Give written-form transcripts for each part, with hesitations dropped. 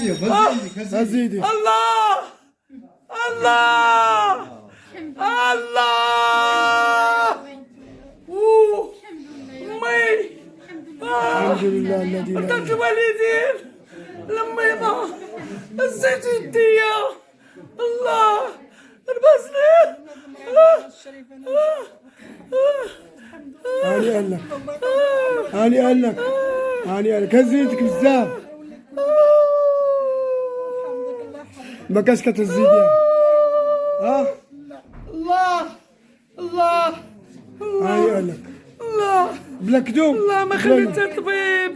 زيدي الله الله الله امي الحمد لله الذي لا قدمت الوالدين لميضة هزيت يديا الله لبسني هانيئا لك هانيئا لك هانيئا لك هزيتك بزاف ما كاش كتهزي ديالك الله الله هانيئا لك الله بلا كذوب الله ما خليتها طبيب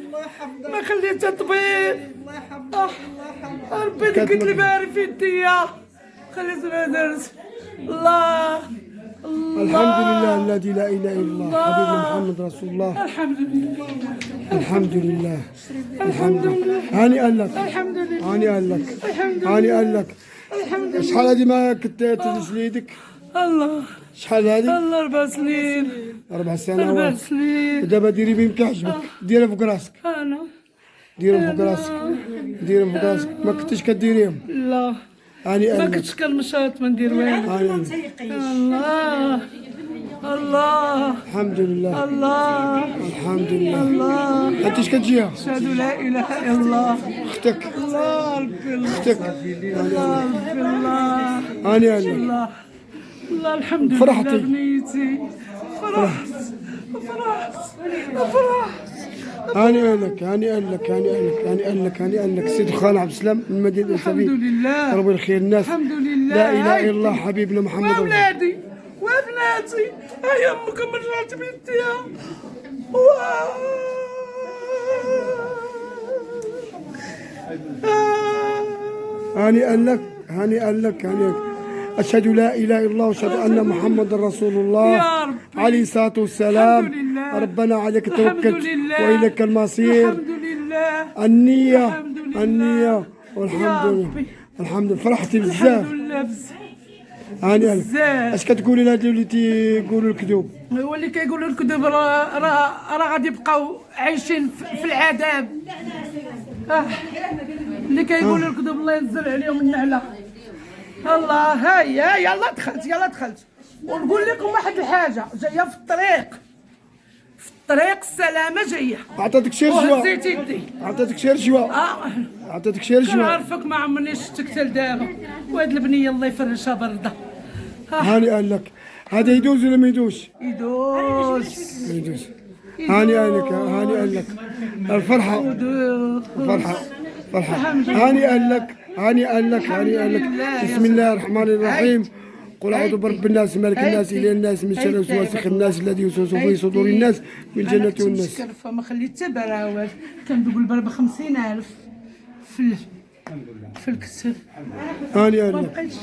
ما خليتها طبيب ربي دقت لي باري في يديا خليت ما درت الله الحمد لله الذي لا اله الا الله حبيبنا محمد رسول الله الحمد لله الحمد لله الحمد لله هانيئا لك الحمد لله هانيئا لك الحمد لله هانيئا لك الحمد لله شحال هذه ما كنت تدز يدك الله شحال هذه الله 4 سنين 4 4 سنوات سنين دابا ديري بين كيعجبك ديرها فوق راسك انا ديرهم فوق راسك ديرهم فوق راسك ما كنتيش كديريهم لا هانيئا ما لك كنتش كنمشط ما ندير والو هانيئا لك الله الله الحمد لله الله الحمد لله الله ما انتيش كتجيها أشهد لا إله إلا الله اختك الله ربي الله اختك الله ربي الله هانيئا لك الله الله الحمد لله فرحتي. بنيتي فرحت فرحت فرحت هانيئا لك هانيئا لك هانيئا لك هانيئا لك هانيئا لك سيد خان عبد السلام من مدينة الحمد الخبيب لله ربي الخير الناس الحمد لله لا اله الا الله حبيبنا محمد رسول الله وأولادي وابناتي هيا امكم رجعت بنتيها هانيئا لك هانيئا لك هانيئا لك أشهد لا إله إلا الله وأشهد أن محمد رسول الله يا ربي. عليه الصلاة والسلام الحمد لله. ربنا عليك الحمد توكلت لله. وإليك المصير الحمد لله النية الحمد لله. النية والحمد يا لله ربي. الحمد لله فرحتي الحمد بزاف لله بزاف هانيئا لك بزاف. اش كتقولي لهاد اللي تيقولوا الكذوب هو اللي كيقولوا الكذوب راه غادي يبقاو عايشين في العذاب اللي كيقولوا الكذوب الله ينزل عليهم النعله الله هيا يلا دخلت يلا دخلت ونقول لكم واحد الحاجه جايه في الطريق السلامه جايه عطاتك شي رشوة وهزيت يدي عطاتك شي رشوة عطاتك شي رشوة كنعرفك ما عمرني شفتك حتى لدابا وهاد البنيه الله يفرجها برده هانيئا لك هذا يدوز ولا ما يدوز؟ يدوز يدوز هانيئا لك هانيئا لك الفرحة فرحة فرحة هانيئا لك هانيئا لك هانيئا لك بسم الله الرحمن الرحيم قل أعوذ برب الناس مالك الناس إله الناس من شر الوسواس الناس الذي يوسوس في صدور الناس من الجنة والناس فما خليت حتى براوات كندوق البر ب 50,000 في الكسر هانيئا ما لك بقيتش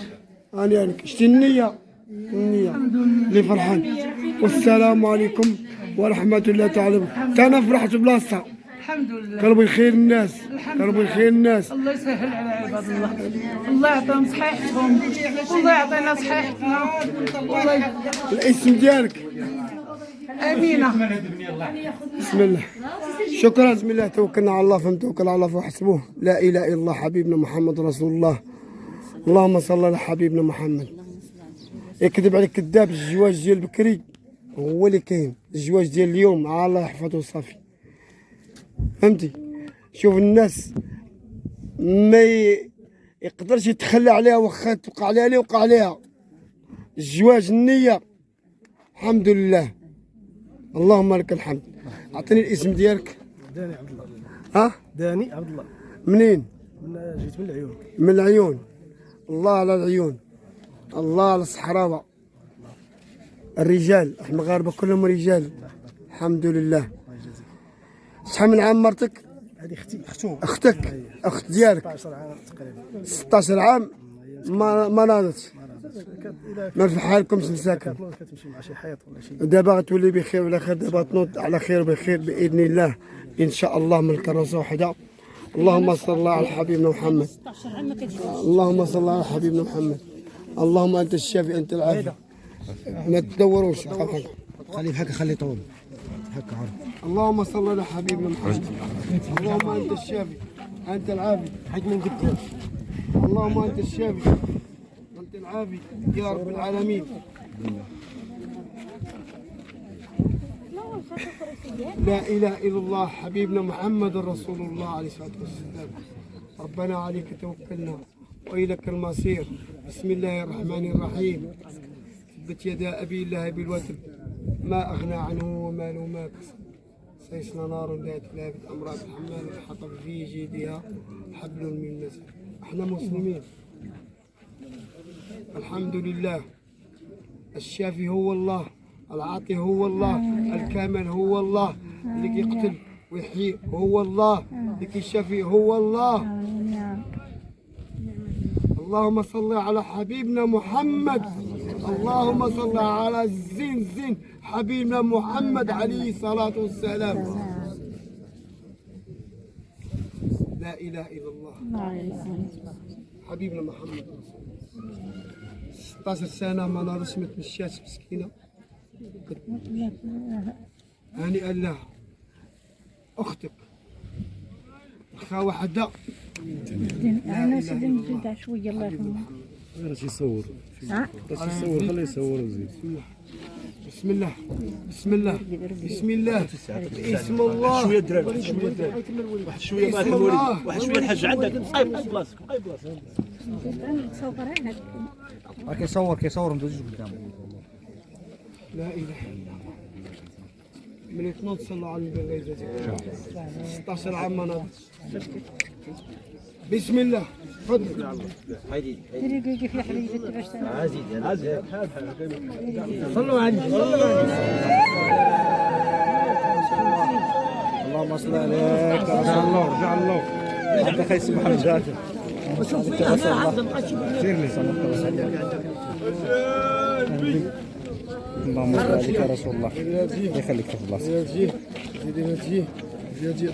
هانيئا لك شتي النية النية اللي فرحان والسلام عليكم ورحمة الله تعالى أنا فرحت بلاصتها الحمد لله كربي خير الناس كربي خير الناس الله يسهل على عباد الله الله يعطيهم صحيحتهم والله يعطينا صحيحتنا والله الاسم ديالك امينه بسم الله شكرا بسم الله توكلنا على الله فنتوكل على الله فحسبوه لا اله الا الله حبيبنا محمد رسول الله اللهم صل على حبيبنا محمد يكذب عليك كذاب الزواج ديال بكري هو اللي كاين الزواج ديال اليوم على الله يحفظه صافي فهمتي شوف الناس ما يقدرش يتخلى عليها واخا توقع عليها اللي وقع عليها الزواج النية الحمد لله اللهم لك الحمد اعطيني الاسم ديالك داني عبد الله ها داني عبد الله منين جيت من العيون من العيون الله على العيون الله على الصحراوة الرجال المغاربة كلهم رجال الحمد لله شحال من عام مرتك هذه اختي اختك اخت ديالك 16 عام تقريبا 16 عام ما ناضت ما في حالكم مساكن كتمشي مع شي حيط ولا شي دابا غتولي بخير وعلى خير دابا تنوض على خير بخير باذن الله ان شاء الله من كراسه واحده اللهم صل على حبيبنا محمد اللهم صل على حبيبنا محمد اللهم انت الشافي انت العافي ما تدوروش خليه هكا خليه طول هكا عرض اللهم صل على حبيبنا محمد اللهم انت الشافي أنت العافي حق من قدام. اللهم أنت الشافي أنت العافي يا رب العالمين. لا إله إلا الله حبيبنا محمد رسول الله عليه الصلاة والسلام. ربنا عليك توكلنا وإليك المصير. بسم الله الرحمن الرحيم. تبت يدا أبي لهب الوتر ما أغنى عنه وماله ما كسب سيصلى نار ذات لهب امرأة حمال الحطب في جيدها حبل من مسد. احنا مسلمين الحمد لله. الشافي هو الله، العاطي هو الله، الكامل هو الله، اللي يقتل ويحيي هو الله، اللي يشفي هو الله. اللهم صل على حبيبنا محمد، اللهم صل على زين حبيبنا محمد عليه الصلاة والسلام. لا إله إلا الله حبيبنا محمد. 16 سنة ما نهضرش ما تمشاش مسكينة. هانئا لها أختك أخا وحدة. انا سلمت شويه الله يرحمه. راش يصور راش يصور خليه يصور وزيد. بسم الله بسم الله بسم الله بسم الله. شويه دراري واحد شويه دراري واحد شويه ما تموري واحد شويه الحاج عندك بقاي بلاصتك بقاي بلاصتك. كيصور كيصور ندوز قدام. لا إله إلا الله. من اثنين صلوا على النبي الله يجازيك. 16 عام ما نهضرش. بسم الله تفضل. تريد في حبيبتي باش صلوا عليه اللهم صل عليك. رجع الله رجع الله. عندك خي سمح رجعك. سير لي اللهم صل عليك يا رسول الله. يخليك في بلاصتك.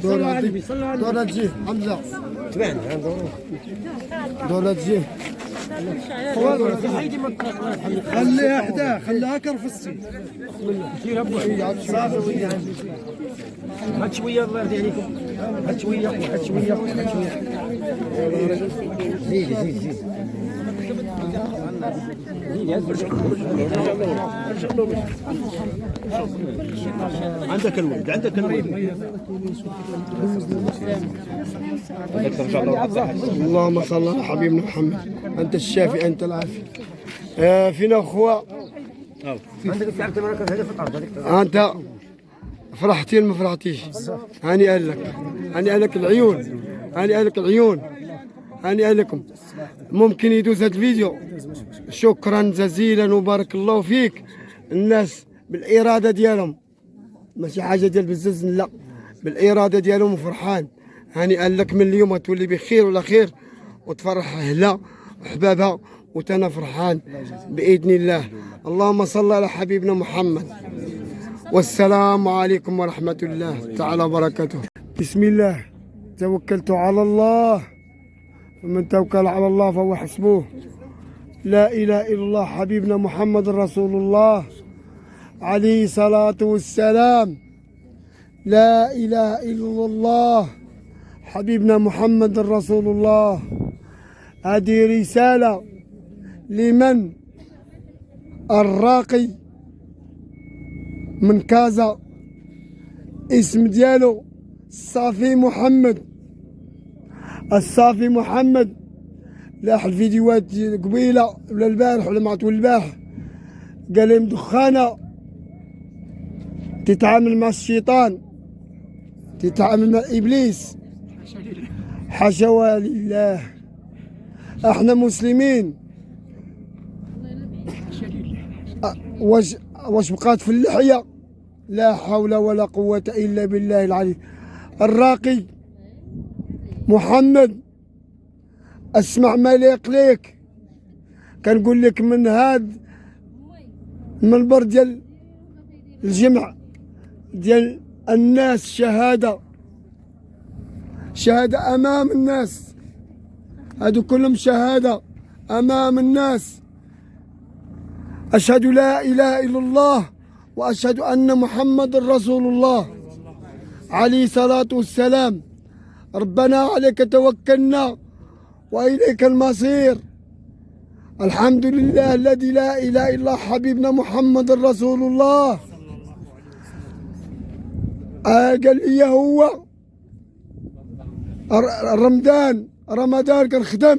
دورة تجي حمزة تبعني دورة تجي خليها حداه خليها كرفسي. هات شويه الله يرضي عليكم. هات شويه هات شويه هات شويه. زيد زيد زيد. عندك الولد عندك الولد. اللهم صل على حبيبنا محمد. أنت الشافي أنت العافي. فينا أخوة عندك في عبد الملك هذا في الارض. أنت فرحتي ما فرحتيش. هاني لك هاني لك العيون هاني لك العيون هاني لكم. ممكن يدوز هذا الفيديو. شكرا جزيلا وبارك الله فيك. الناس بالإرادة ديالهم ماشي حاجة ديال بزز، لا بالإرادة ديالهم وفرحان. هاني لك من اليوم تولي بخير ولا خير وتفرح أهلها وحبابها وتنا فرحان بإذن الله. اللهم صل على حبيبنا محمد. والسلام عليكم ورحمة الله تعالى وبركاته. بسم الله توكلت على الله ومن توكل على الله فهو حسبه. لا إله إلا الله حبيبنا محمد رسول الله عليه الصلاة والسلام. لا إله إلا الله حبيبنا محمد رسول الله. هذه رسالة لمن الراقي من كازا اسم ديالو الصافي محمد. الصافي محمد لاح الفيديوهات قبيله ولا البارح ولا معطول البارح قال لي مدخانه تتعامل مع الشيطان تتعامل مع ابليس. حاشا لله احنا مسلمين. واش بقات في اللحيه؟ لا حول ولا قوه الا بالله العلي. الراقي محمد اسمع ما يليق ليك. كنقول لك من هاد المنبر ديال الجمع ديال الناس شهاده امام الناس. هادو كلهم شهاده امام الناس. اشهد لا اله الا الله واشهد ان محمد رسول الله عليه الصلاه والسلام. ربنا عليك توكلنا وإليك المصير. الحمد لله الذي لا إله إلا حبيبنا محمد رسول الله. قال لي هو رمضان كنخدم،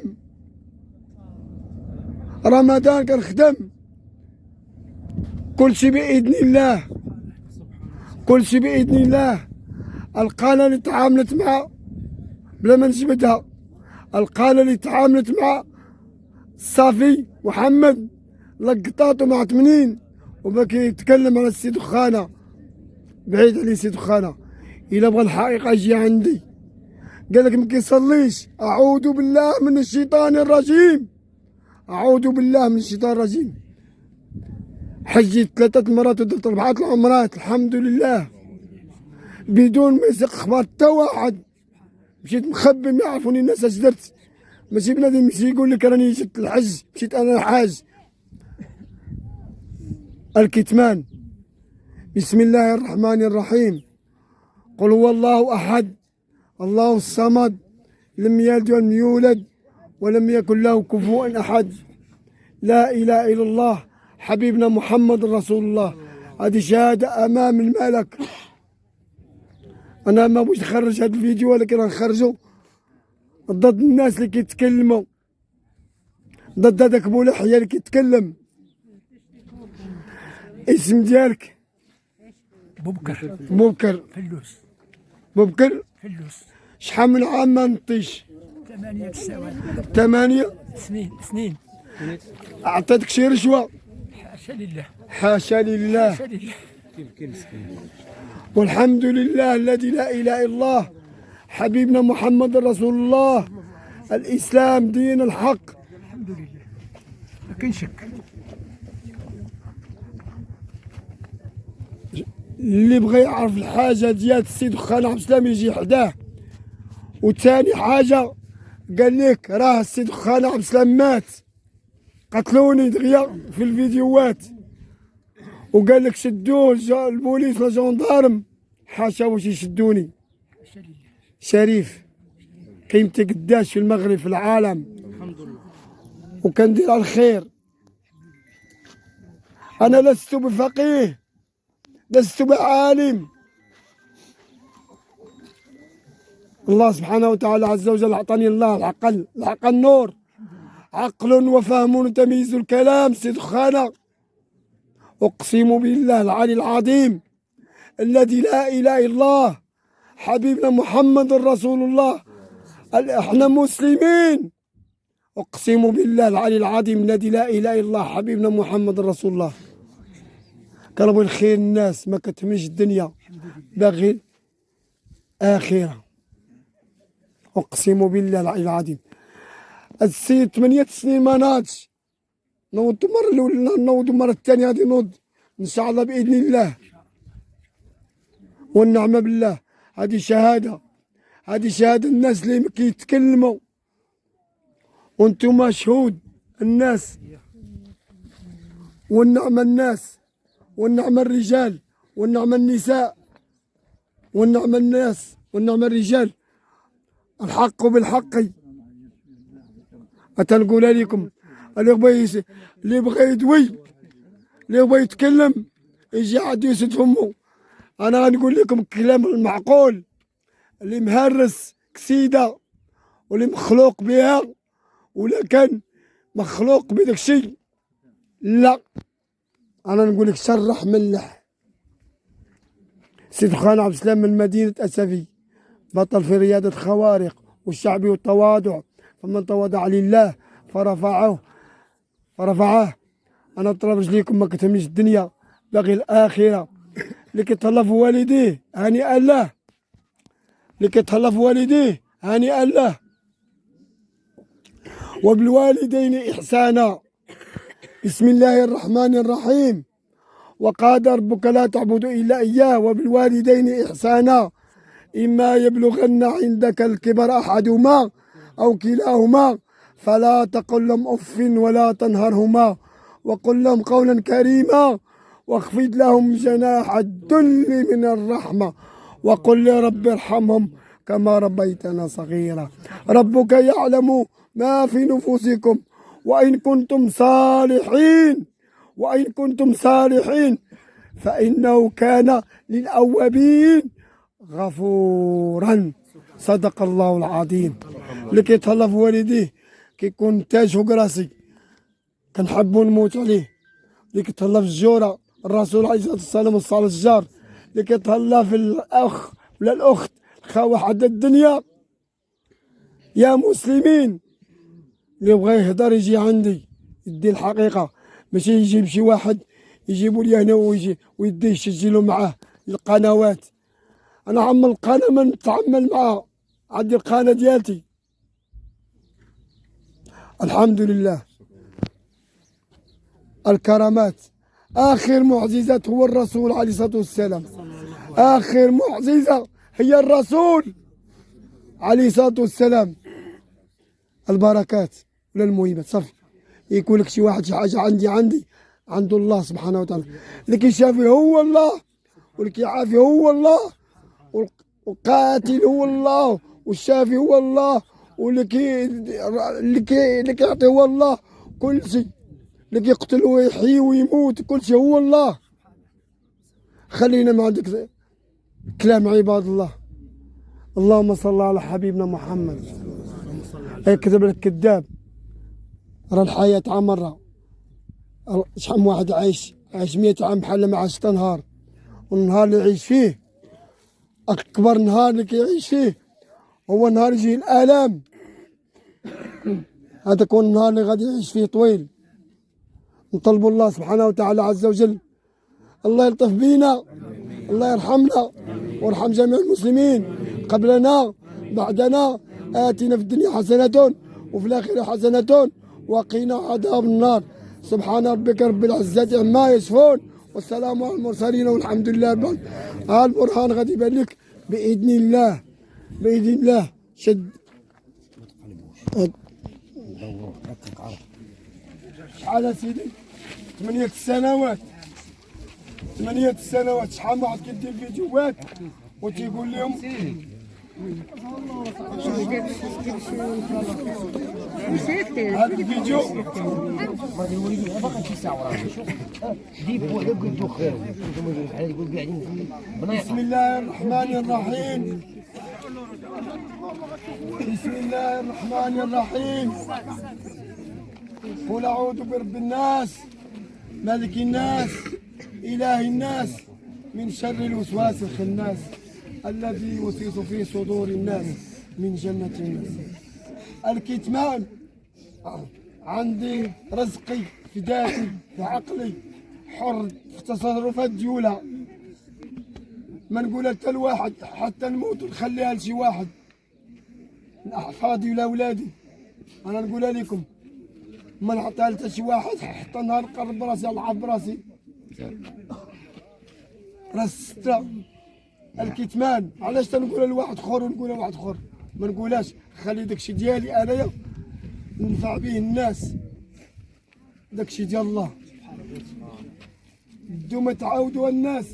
رمضان كنخدم، كل شيء بإذن الله، كل شيء بإذن الله. القناة اللي تعاملت مع بلا ما نجبدها، القناة اللي تعاملت مع صافي محمد لقطاته مع 80 وباقي يتكلم على السي دخانة، بعيد عليه السي دخانة. إلا بغى الحقيقة يجي عندي. قال لك ما كيصليش، أعوذ بالله من الشيطان الرجيم، أعوذ بالله من الشيطان الرجيم. حجيت 3 مرات ودرت 4 العمرات الحمد لله بدون ما يسق اخبار حتى واحد. مشيت مخبي ما يعرفوني الناس اش درت، ماشي بنادم يمشي يقول لك راني جيت الحج، مشيت انا الحاج. الكتمان. بسم الله الرحمن الرحيم. قل هو الله احد الله الصمد لم يلد ولم يولد ولم يكن له كفوا احد. لا اله الا الله حبيبنا محمد رسول الله. هذه شهاده امام الملك. انا ما بغيتش نخرج هذا الفيديو ولكن غنخرجو ضد الناس اللي كيتكلموا، ضد هذاك بولحية اللي كيتكلم. اسم ديالك؟ بوبكر بوبكر فلوس. بوبكر فلوس. شحال من عام ما نطيش؟ 8 سنوات. 8 سنين. اعطيتك شي رشوه؟ حاشا لله. حاشا لله. حاشا لله. والحمد لله الذي لا اله الا الله حبيبنا محمد رسول الله. الاسلام دين الحق. الحمد لله ما كاين شك. اللي بغى يعرف الحاجه ديال السي دخان عبد السلام يجي حداه. وثاني حاجه قال لك راه السي دخان عبد السلام مات، قتلوني دغيا في الفيديوهات، وقال لك شدوه البوليس لا جندارم. حاشا واش يشدوني. حاشا لله. شريف قيمتي قداش في المغرب في العالم، الحمد لله. وكندير على الخير. انا لست بفقيه، لست بعالم. الله سبحانه وتعالى عز وجل اعطاني الله العقل، العقل نور، عقل وفهم وتمييز الكلام. سي دخانة اقسم بالله العلي العظيم الذي لا اله الا الله حبيبنا محمد رسول الله. احنا مسلمين. اقسم بالله العلي العظيم الذي لا اله الا الله حبيبنا محمد رسول الله. كنبغي الخير الناس، ما كتهمنيش الدنيا، باغي اخره. اقسم بالله العلي العظيم. السيد 8 سنين ما ناضش، نوض المره الاولى نوض المره الثانيه غادي نوض ان شاء الله باذن الله والنعمه بالله. هذه شهاده، هذه شهاده الناس اللي كيتكلموا وانتم شهود الناس. والنعمه الناس، والنعمه الرجال، والنعمه النساء، والنعمه الناس، والنعمه الرجال. الحق بالحق. أتنقول لكم اللي بغى يدوي، اللي بغى يتكلم يجي عاد يسد فمه. أنا غنقول لكم الكلام المعقول اللي مهرس كسيدة واللي مخلوق بها، ولا كان مخلوق بداك الشيء لا. أنا نقول لك شرح ملح. سي دخان عبد السلام من مدينة أسفي، بطل في ريادة خوارق والشعب والتواضع. فمن تواضع لله فرفعه. انا طلب رجليكم، ما كتهمنيش الدنيا، باغي الاخره. اللي كيتهلا في والديه هنيئا له، اللي كيتهلا في والديه هنيئا له. وبالوالدين احسانا. بسم الله الرحمن الرحيم. وقال ربك لا تعبدوا الا اياه وبالوالدين احسانا. اما يبلغن عندك الكبر احدهما أو كلاهما فلا تقل لهم أف ولا تنهرهما وقل لهم قولا كريما واخفض لهم جناح الذل من الرحمة وقل يا رب ارحمهم كما ربيتنا صغيرا. ربك يعلم ما في نفوسكم وإن كنتم صالحين فإنه كان للأوابين غفورا. صدق الله العظيم. اللي كيتهلا في والديه كيكون تاج فوق راسي، كنحبو نموت عليه. اللي كيتهلا في الجوره الرسول عليه الصلاه والسلام وصال الجار. اللي كيتهلا في الاخ ولا الاخت الخاوه حدا الدنيا. يا مسلمين اللي بغى يهضر يجي عندي يدي الحقيقه، ماشي يجيب شي واحد يجيبوا لي هنا ويجي ويدي يسجلوا معاه القنوات. انا عم القناه ما نتعامل معها، عندي القناه ديالتي الحمد لله. الكرامات اخر معجزات هو الرسول عليه الصلاه والسلام. اخر معجزه هي الرسول عليه الصلاه والسلام. البركات ولا المهمات صافي. يقول لك شي واحد شي حاجه عندي عند الله سبحانه وتعالى. اللي كيشافي هو الله، واللي كيعافي هو الله، والقاتل هو الله، والشافي هو الله، واللي كيعطي هو الله. كل شيء اللي كيقتل ويحيي ويموت كل شيء هو الله. خلينا ما عندك كلام عباد الله. اللهم صل على حبيبنا محمد. يكذب الكذاب. راه الحياة عمرها. شحال من واحد عايش 100 عام بحال ما عاش حتى نهار. والنهار اللي يعيش فيه أكبر نهار اللي كيعيش فيه هو نهار يجي الآلام. هذاك هو النهار اللي غادي يعيش فيه طويل. نطلبوا الله سبحانه وتعالى عز وجل الله يلطف بينا، الله يرحمنا ويرحم جميع المسلمين قبلنا بعدنا. آتنا في الدنيا حسنة وفي الآخرة حسنة وقنا عذاب النار. سبحان ربك رب العزة عما يصفون والسلام على المرسلين والحمد لله رب العالمين. البرهان غادي يبان لك بإذن الله. بإذن الله. شد شحال سيدي 8 سنوات 8 سنوات. شحال من واحد كيدير فيديوهات وتيقول لهم هذا الفيديو بسم الله الرحمن الرحيم. بسم الله الرحمن الرحيم. قل أعوذ برب الناس ملك الناس إله الناس من شر الوسواس الخناس الذي يوسوس في صدور الناس من جنة الناس. الكتمان عندي رزقي في ذاتي في عقلي حر في تصرفات ديولها. ما نقولها حتى لواحد حتى نموت ونخليها لشي واحد من أحفادي ولا أولادي. أنا نقولها لكم ما نعطيها لتا شي واحد حتى نهار نقرب براسي نلعب براسي. راس ستة الكتمان. علاش تنقولها لواحد اخر ونقولها لواحد اخر؟ ما نقولهاش. خلي داكشي ديالي انايا ننفع به الناس. داكشي ديال الله. بدو تعاودوا الناس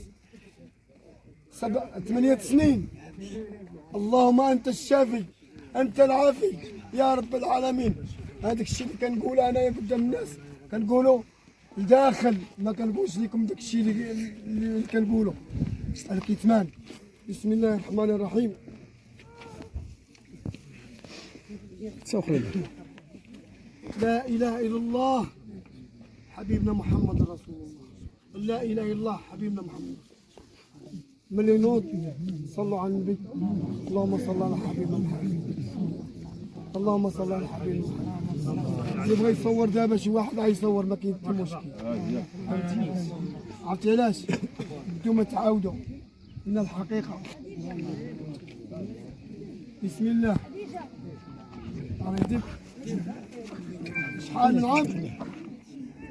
8 سنين. اللهم انت الشافي انت العافي يا رب العالمين. هذاك الشيء اللي كنقول انايا قدام الناس كنقولوا لداخل، ما كنقولش لكم داك الشيء اللي كنقولوا. الكتمان. بسم الله الرحمن الرحيم. لا اله الا الله حبيبنا محمد رسول الله. لا اله الا الله حبيبنا محمد. مليونات صلوا على النبي. اللهم صل على حبيبنا محمد. اللهم صل على حبيبنا محمد. اللي بغى يصور دابا شي واحد غيصور ما كاين حتى مشكل. فهمتي؟ عرفتي علاش؟ نتوما تعاودوا من الحقيقة. بسم الله. عرفتك؟ شحال من عام؟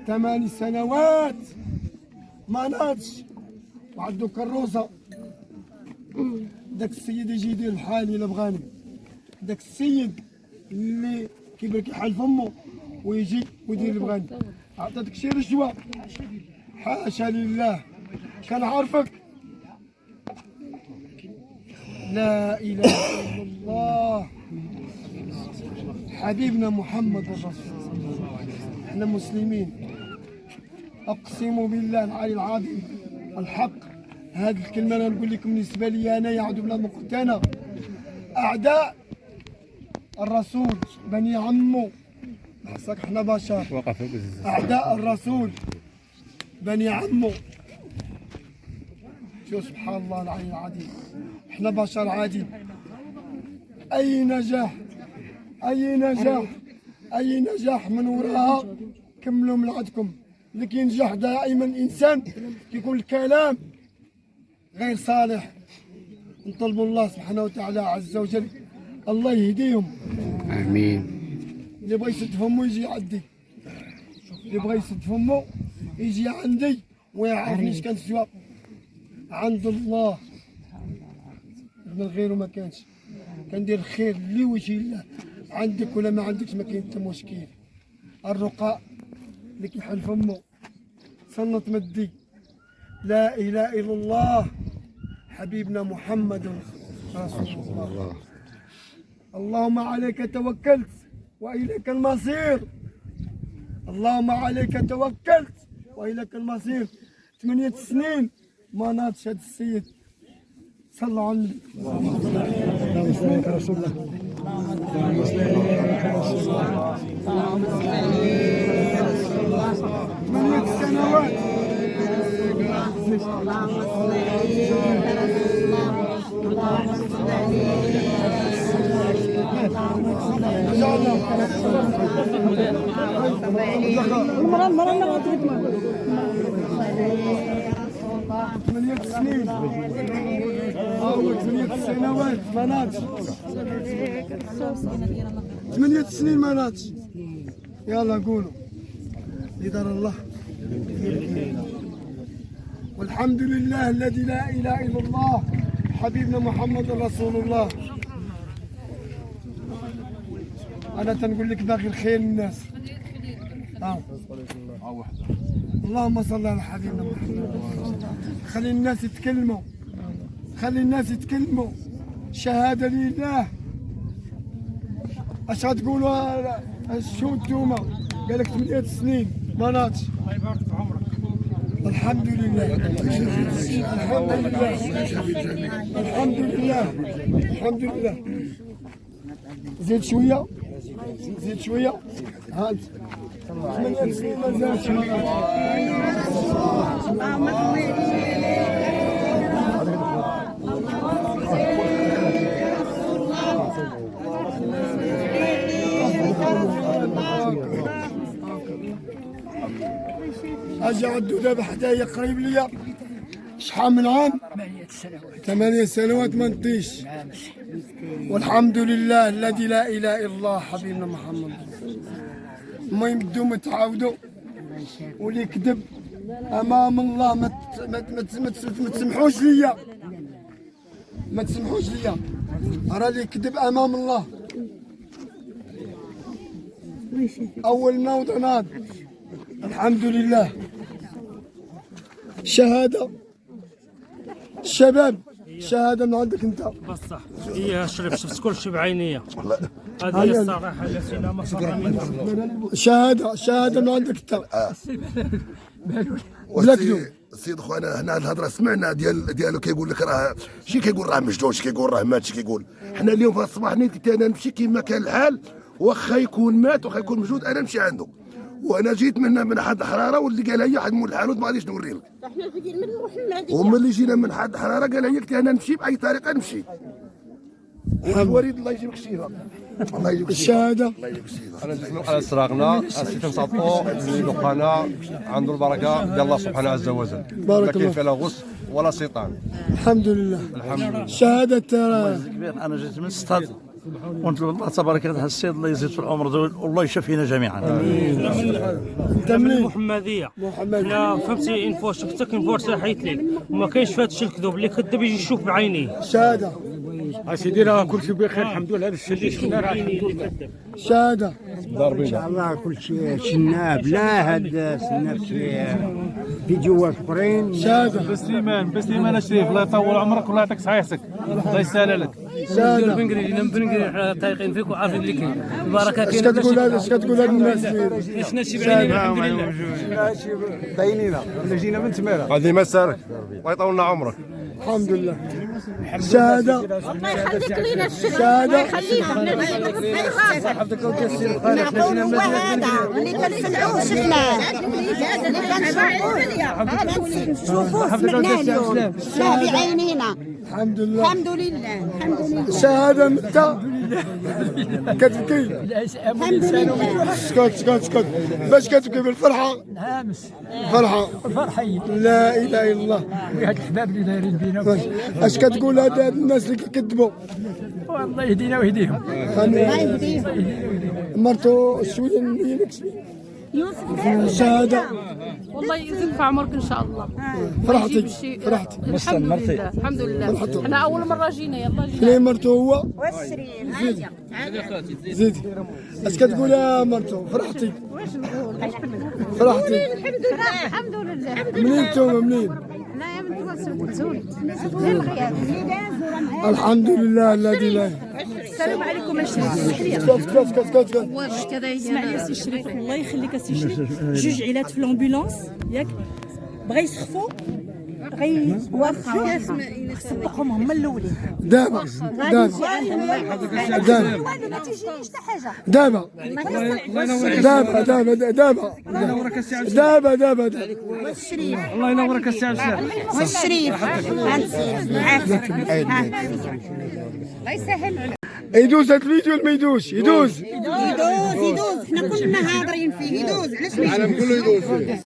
8 سنوات ما ناضش وعندو كروسة. داك السيد يجي يدير الحالي الا بغاني. داك السيد اللي كيبان كيحل فمو ويجي ويدير اللي بغاني. عطاتك شي رشوة؟ حاشا لله. كنعرفك لا إله إلا الله حبيبنا محمد رسول الله. احنا مسلمين، أقسم بالله العلي العظيم الحق. هذه الكلمة أنا نقول لكم بالنسبة لي أنا يا عدو بلا مقتنع. أعداء الرسول بني عمو، حسك احنا بشر. أعداء الرسول بني عمو. شوف سبحان الله العلي العظيم، احنا بشر عادي. أي نجاح أي نجاح أي نجاح من وراها كملوا من عندكم. اللي كينجح دائما الإنسان كيكون الكلام غير صالح. نطلبوا الله سبحانه وتعالى عز وجل الله يهديهم. امين. اللي بغى يسد فمه يجي عندي، اللي بغى يسد فمه يجي عندي ويعرفني اش كنسوى عند الله. من غيره ما كانش. كندير الخير اللي وجه الله، عندك ولا ما عندكش ما كاين حتى مشكل. الرقاء اللي كيحل فمه صنت مدي لا اله الا الله حبيبنا محمد رسول الله. اللهم عليك توكلت واليك المصير. اللهم عليك توكلت واليك المصير. 8 سنين ما ناضش هذا السيد. صلوا على النبي. اللهم صل على رسول الله. اللهم صل على رسول الله. اللهم صل على رسول الله. 8 سنوات. اللهم صل على رسول الله. اللهم صل على 8 سنين. 8 سنوات ما ناضش. 8 سنين ما ناضش. يلا قولوا اللي دار الله. والحمد لله الذي لا اله الا الله حبيبنا محمد رسول الله. انا تنقول لك باغي الخير للناس. اللهم صل على حبيبنا محمد. خلي الناس يتكلموا، خلي الناس يتكلموا. شهاده لله. اش غتقولوا؟ شو نتوما؟ قال لك 8 سنين ما ناضش. الله يبارك في عمرك. الحمد لله الحمد لله الحمد لله الحمد لله. زيد شويه زيد شويه. ها انت 8 سنين ما زادش. اجي عدو دابا حدايا قريب ليا. شحال من عام؟ 8 سنوات ما نطيش. والحمد لله الذي لا اله الا الله حبيبنا محمد. المهم دوما تعاودوا، واللي يكذب امام الله ما تسمحوش ليا، ما تسمحوش ليا. راه اللي يكذب امام الله اول موضع ناض. الحمد لله. شهاده الشباب، شهاده من عندك انت. بصح هي شفت كل شيء بعينيا. هذه هي الصراحه التي لا مفر منها. شهاده من عندك انت. بلا كذوب. سيد خويا هنا الهضره سمعنا ديالو كيقول لك راه شي كيقول راه مجنون، شي كيقول راه مات، شي كيقول. حنا اليوم في الصباح نيت انا نمشي كيما كان الحال، واخا يكون مات واخا يكون موجود انا نمشي عنده. وانا جيت من حد حراره واللي قالها لي واحد مول الحانوت ما غاديش نوري لك. وملي جينا من حد حراره قالها لي قلت انا نمشي باي طريقه نمشي. والوريد الله يجيبك الشفاء. الله يجيبك الشهاده. الله يجيبك الشفاء. انا جيت على سراغنا السي تنصطو اللي لقانا عنده البركه ديال الله سبحانه عز وجل. بارك ما كاين الله. فيها لا غص ولا شيطان. الحمد لله. الحمد لله. شهاده انا جيت من الصاد ونطلب الله تبارك وتعالى السيد الله يزيد في العمر والله يشفينا جميعا. انت منين؟ المحمديه. حنا فهمتي انفو شفتك انفو صحيت لي وما كاينش في هذا الشيء الكذوب. اللي كذب يجي يشوف بعينيه. شهاده اسيدي راه كل شيء بخير الحمد لله. هذا الشيء اللي شفنا راه الحمد لله. شهاده ضاربين. ان شاء الله كل شيء شناب لا هاد سناب فيديوهات اخرين. بسليمان الشريف الله يطول عمرك والله يعطيك صحيحتك الله يسهل لك. بنقري طايقين فيك وعارفين اللي كاين البركه كاينه. اش كتقول هذا؟ اش كتقول هاد الناس؟ عشنا شي بعينين الحمد لله. باينين ولا جينا من تماره. هذه مسارك الله يطول لنا عمرك. الحمد لله. الشهاده الله يخليك لينا الشرف. شهاده نعطوه هذا اللي كنسمعوه شفناه اللي كنشوفوه نشوفوه سمعناه اليوم لا بعينينا. الحمد لله. الحمد لله الحمد لله شهاده متى كتبكي؟ الحمد لله. اسكت باش كتبكي؟ بالفرحه؟ نامس فرحه. فرحي لا اله الا الله. هاد الحباب اللي دايرين بينا اش كتقول هاد الناس اللي كيكذبوا؟ والله يهدينا ويهديهم. الله يهديهم. مرتو شويه نينك الشهاده. والله يزيد في عمرك ان شاء الله. فرحتك الحمد لله الحمد لله. احنا اول مره جينا يلا جينا. فين مرتو هو؟ زيدي اش كتقول يا مرتو؟ فرحتي؟ فرحتي؟ الحمد لله الحمد لله. منين نتوما منين؟ لا من زورت الحمد لله الذي لا. السلام عليكم الشريف. اسكت اسمع لي السي الشريف الله يخليك السي الشريف. جوج عائلات في لامبولانس ياك بغا يسخفوا غي واخا صدقهم هما الاولين. دابا والشريف الله ينورك السي عبد السلام. والشريف الله يسهل. يدوز هاد الفيديو ولا ما يدوزش؟ يدوز يدوز حنا كلنا حاضرين فيه يدوز علاش ما يدوز؟